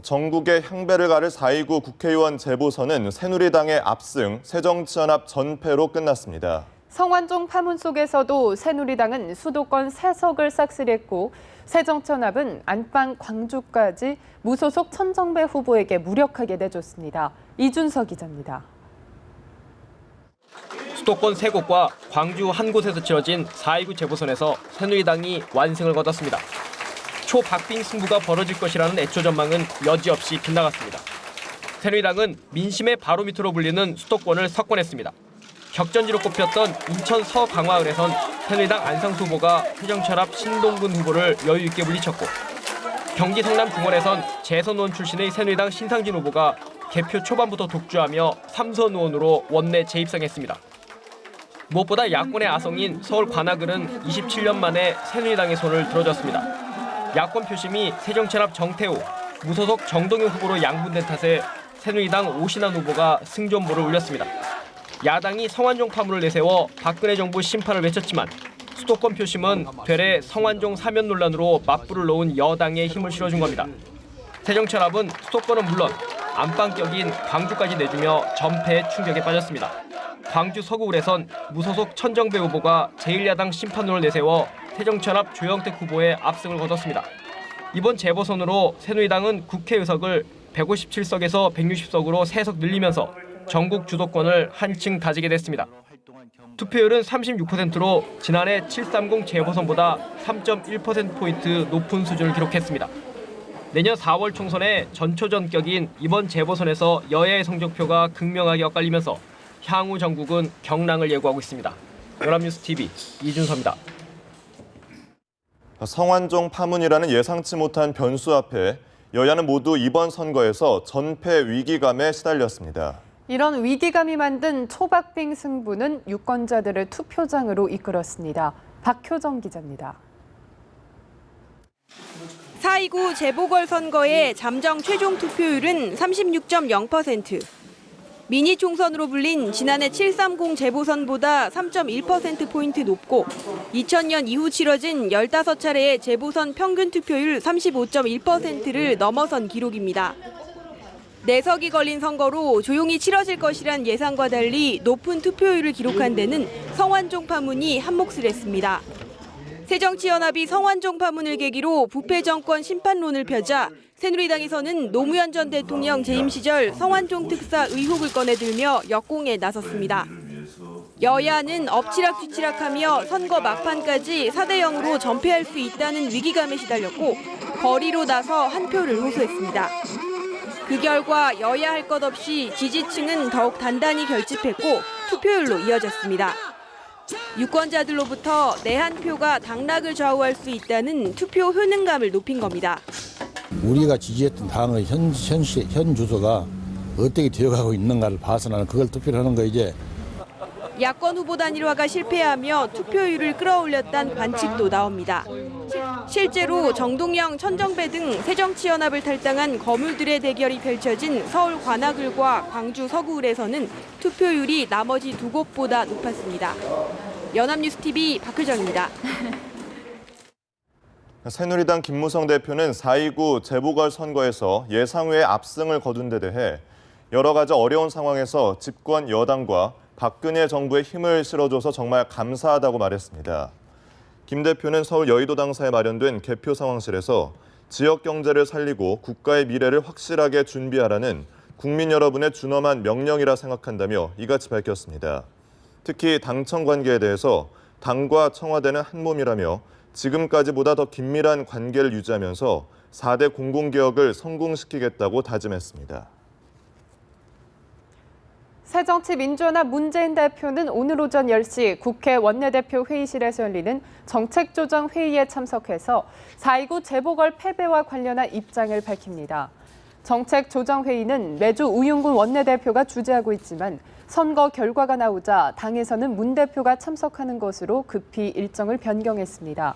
전국에 향배를 가를 4.29 국회의원 재보선은 새누리당의 압승, 새정치연합 전패로 끝났습니다. 성완종 파문 속에서도 새누리당은 수도권 3석을 싹쓸이했고 새정치연합은 안방 광주까지 무소속 천정배 후보에게 무력하게 내줬습니다. 이준석 기자입니다. 수도권 3곳과 광주 한 곳에서 치러진 4.29 재보선에서 새누리당이 완승을 거뒀습니다. 초박빙 승부가 벌어질 것이라는 애초 전망은 여지없이 빗나갔습니다. 새누리당은 민심의 바로미터로 불리는 수도권을 석권했습니다. 격전지로 꼽혔던 인천 서강화을에선 새누리당 안상수 후보가 새정치연합 신동근 후보를 여유 있게 물리쳤고, 경기 성남 궁원에선 재선 의원 출신의 새누리당 신상진 후보가 개표 초반부터 독주하며 3선 의원으로 원내 재입성했습니다. 무엇보다 야권의 아성인 서울 관악을은 27년 만에 새누리당의 손을 들어줬습니다. 야권 표심이 새정치연합 정태우, 무소속 정동영 후보로 양분된 탓에 새누리당 오신환 후보가 승전보를 울렸습니다. 야당이 성완종 파문을 내세워 박근혜 정부 심판을 외쳤지만 수도권 표심은 되레 성완종 사면 논란으로 맞불을 놓은 여당에 힘을 실어준 겁니다. 새정치연합은 수도권은 물론 안방격인 광주까지 내주며 전패의 충격에 빠졌습니다. 광주 서구울에선 무소속 천정배 후보가 제1야당 심판론을 내세워 새정치연합 조영택 후보의 압승을 거뒀습니다. 이번 재보선으로 새누리당은 국회의석을 157석에서 160석으로 3석 늘리면서 전국 주도권을 한층 다지게 됐습니다. 투표율은 36%로 지난해 7.30 재보선보다 3.1%포인트 높은 수준을 기록했습니다. 내년 4월 총선의 전초전격인 이번 재보선에서 여야의 성적표가 극명하게 엇갈리면서 향후 전국은 경랑을 예고하고 있습니다. 연합뉴스TV 이준서입니다. 성완종 파문이라는 예상치 못한 변수 앞에 여야는 모두 이번 선거에서 전패 위기감에 시달렸습니다. 이런 위기감이 만든 초박빙 승부는 유권자들을 투표장으로 이끌었습니다. 박효정 기자입니다. 4.29 재보궐선거의 잠정 최종 투표율은 36.0%. 미니 총선으로 불린 지난해 7.30 재보선보다 3.1%포인트 높고 2000년 이후 치러진 15차례의 재보선 평균 투표율 35.1%를 넘어선 기록입니다. 4석이 걸린 선거로 조용히 치러질 것이란 예상과 달리 높은 투표율을 기록한 데는 성완종 파문이 한몫을 했습니다. 새정치연합이 성완종 파문을 계기로 부패 정권 심판론을 펴자 새누리당에서는 노무현 전 대통령 재임 시절 성완종 특사 의혹을 꺼내들며 역공에 나섰습니다. 여야는 엎치락뒤치락하며 선거 막판까지 4대0으로 전패할 수 있다는 위기감에 시달렸고 거리로 나서 한 표를 호소했습니다. 그 결과 여야 할 것 없이 지지층은 더욱 단단히 결집했고 투표율로 이어졌습니다. 유권자들로부터 내 한 표가 당락을 좌우할 수 있다는 투표 효능감을 높인 겁니다. 우리가 지지했던 당의 현 주소가 어떻게 되어가고 있는가를 봐서 나는 그걸 투표를 하는 거이지. 야권 후보 단일화가 실패하며 투표율을 끌어올렸다는 관측도 나옵니다. 실제로 정동영, 천정배 등 새정치연합을 탈당한 거물들의 대결이 펼쳐진 서울 관악을과 광주 서구을에서는 투표율이 나머지 2곳보다 높았습니다. 연합뉴스TV 박효정입니다. 새누리당 김무성 대표는 4.29 재보궐선거에서 예상 외의 압승을 거둔 데 대해 여러 가지 어려운 상황에서 집권 여당과 박근혜 정부에 힘을 실어줘서 정말 감사하다고 말했습니다. 김 대표는 서울 여의도당사에 마련된 개표 상황실에서 지역 경제를 살리고 국가의 미래를 확실하게 준비하라는 국민 여러분의 준엄한 명령이라 생각한다며 이같이 밝혔습니다. 특히 당청 관계에 대해서 당과 청와대는 한 몸이라며 지금까지보다 더 긴밀한 관계를 유지하면서 4대 공공개혁을 성공시키겠다고 다짐했습니다. 새정치민주연합 문재인 대표는 오늘 오전 10시 국회 원내대표 회의실에서 열리는 정책조정회의에 참석해서 4.29 재보궐 패배와 관련한 입장을 밝힙니다. 정책조정회의는 매주 우윤근 원내대표가 주재하고 있지만 선거 결과가 나오자 당에서는 문 대표가 참석하는 것으로 급히 일정을 변경했습니다.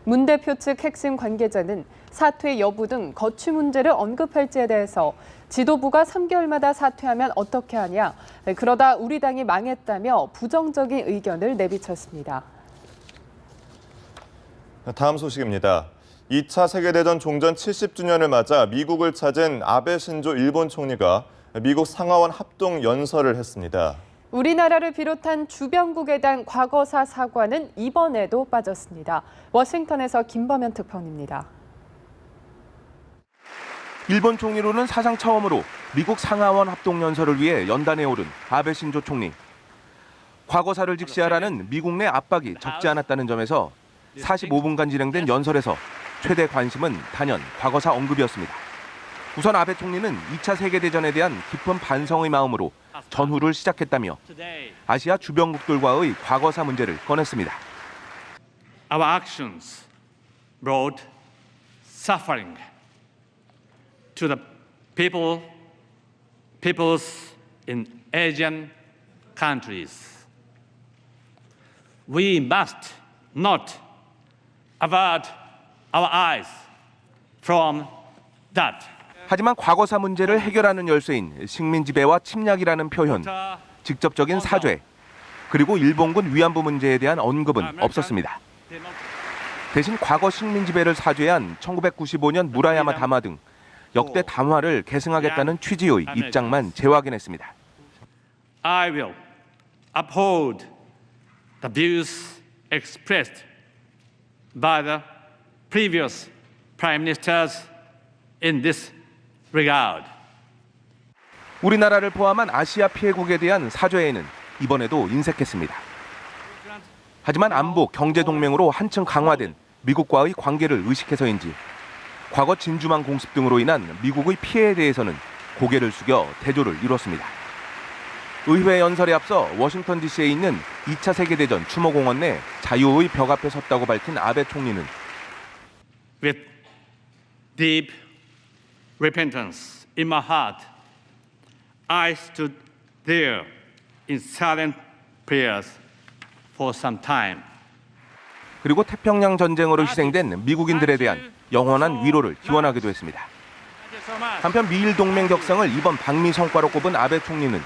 문 대표 측 핵심 관계자는 사퇴 여부 등 거취 문제를 언급할지에 대해서 지도부가 3개월마다 사퇴하면 어떻게 하냐, 그러다 우리 당이 망했다며 부정적인 의견을 내비쳤습니다. 다음 소식입니다. 2차 세계대전 종전 70주년을 맞아 미국을 찾은 아베 신조 일본 총리가 미국 상하원 합동 연설을 했습니다. 우리나라를 비롯한 주변국에 대한 과거사 사과는 이번에도 빠졌습니다. 워싱턴에서 김범현 특파원입니다. 일본 총리로는 사상 처음으로 미국 상하원 합동연설을 위해 연단에 오른 아베 신조 총리. 과거사를 직시하라는 미국 내 압박이 적지 않았다는 점에서 45분간 진행된 연설에서 최대 관심은 단연 과거사 언급이었습니다. 우선 아베 총리는 2차 세계대전에 대한 깊은 반성의 마음으로 전후를 시작했다며 아시아 주변국들과의 과거사 문제를 꺼냈습니다. Our actions brought suffering to the peoples in Asian countries. We must not avert our eyes from that. 하지만 과거사 문제를 해결하는 열쇠인 식민 지배와 침략이라는 표현, 직접적인 사죄, 그리고 일본군 위안부 문제에 대한 언급은 없었습니다. 대신 과거 식민 지배를 사죄한 1995년 무라야마 담화 등 역대 담화를 계승하겠다는 취지의 입장만 재확인했습니다. I will uphold the views expressed by the previous prime ministers in this regard. 우리나라를 포함한 아시아 피해국에 대한 사죄에는 이번에도 인색했습니다. 하지만 안보, 경제 동맹으로 한층 강화된 미국과의 관계를 의식해서인지 과거 진주만 공습 등으로 인한 미국의 피해에 대해서는 고개를 숙여 대조를 이뤘습니다. 의회 연설에 앞서 워싱턴 DC에 있는 2차 세계대전 추모공원 내 자유의 벽 앞에 섰다고 밝힌 아베 총리는 With deep repentance in my heart, I stood there in silent prayers for some time. 그리고 태평양 전쟁으로 희생된 미국인들에 대한 영원한 위로를 기원하기도 했습니다. 한편 미일 동맹 격상을 이번 방미 성과로 꼽은 아베 총리는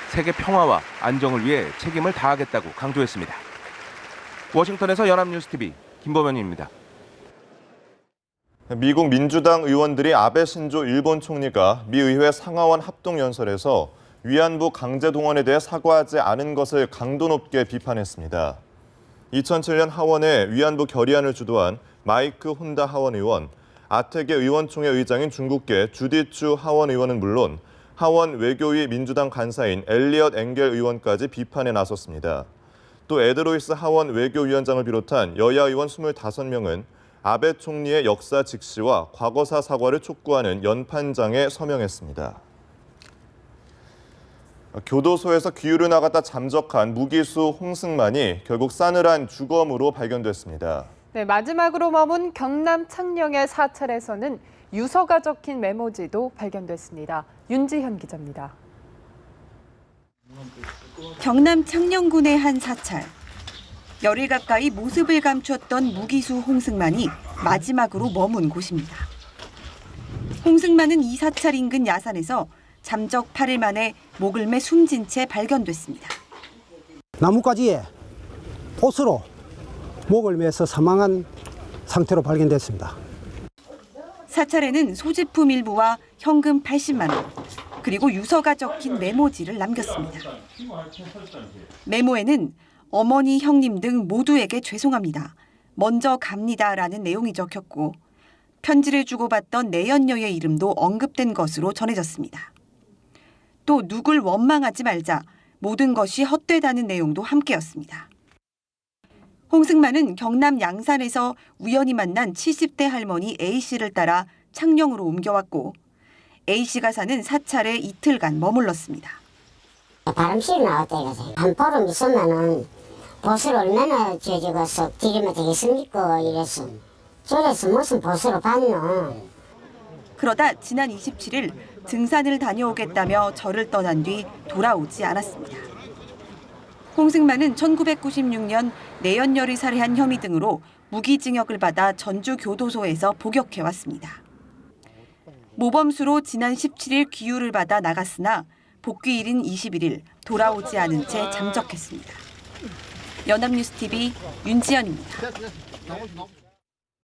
세계 평화와 안정을 위해 책임을 다하겠다고 강조했습니다. 워싱턴에서 연합뉴스TV 김범현입니다. 미국 민주당 의원들이 아베 신조 일본 총리가 미 의회 상하원 합동연설에서 위안부 강제 동원에 대해 사과하지 않은 것을 강도 높게 비판했습니다. 2007년 하원에 위안부 결의안을 주도한 마이크 혼다 하원 의원, 아테게 의원총회 의장인 중국계 주디추 하원 의원은 물론 하원 외교위 민주당 간사인 엘리엇 엥겔 의원까지 비판에 나섰습니다. 또 에드로이스 하원 외교위원장을 비롯한 여야 의원 25명은 아베 총리의 역사 직시와 과거사 사과를 촉구하는 연판장에 서명했습니다. 교도소에서 귀유를 나갔다 잠적한 무기수 홍승만이 결국 싸늘한 주검으로 발견됐습니다. 네, 마지막으로 머문 경남 창녕의 사찰에서는 유서가 적힌 메모지도 발견됐습니다. 윤지현 기자입니다. 경남 창녕군의 한 사찰. 열흘 가까이 모습을 감췄던 무기수 홍승만이 마지막으로 머문 곳입니다. 홍승만은 이 사찰 인근 야산에서 잠적 8일 만에 목을 매 숨진 채 발견됐습니다. 나뭇가지에 봇으로 목을 매서 사망한 상태로 발견됐습니다. 사찰에는 소지품 일부와 현금 80만 원, 그리고 유서가 적힌 메모지를 남겼습니다. 메모에는 어머니, 형님 등 모두에게 죄송합니다. 먼저 갑니다라는 내용이 적혔고 편지를 주고받던 내연녀의 이름도 언급된 것으로 전해졌습니다. 또 누굴 원망하지 말자, 모든 것이 헛되다는 내용도 함께였습니다. 홍승만은 경남 양산에서 우연히 만난 70대 할머니 A씨를 따라 창녕으로 옮겨왔고 A씨가 사는 사찰에 이틀간 머물렀습니다. 바람실이 나왔다 이거지. 한 보름 있으면은 보수를 얼마나 저기서 기르면 되겠습니까 이래서. 저래서 무슨 보수를 받노. 그러다 지난 27일 등산을 다녀오겠다며 절을 떠난 뒤 돌아오지 않았습니다. 홍승만은 1996년 내연녀를 살해한 혐의 등으로 무기징역을 받아 전주교도소에서 복역해왔습니다. 모범수로 지난 17일 귀유를 받아 나갔으나 복귀일인 21일 돌아오지 않은 채 잠적했습니다. 연합뉴스TV 윤지연입니다.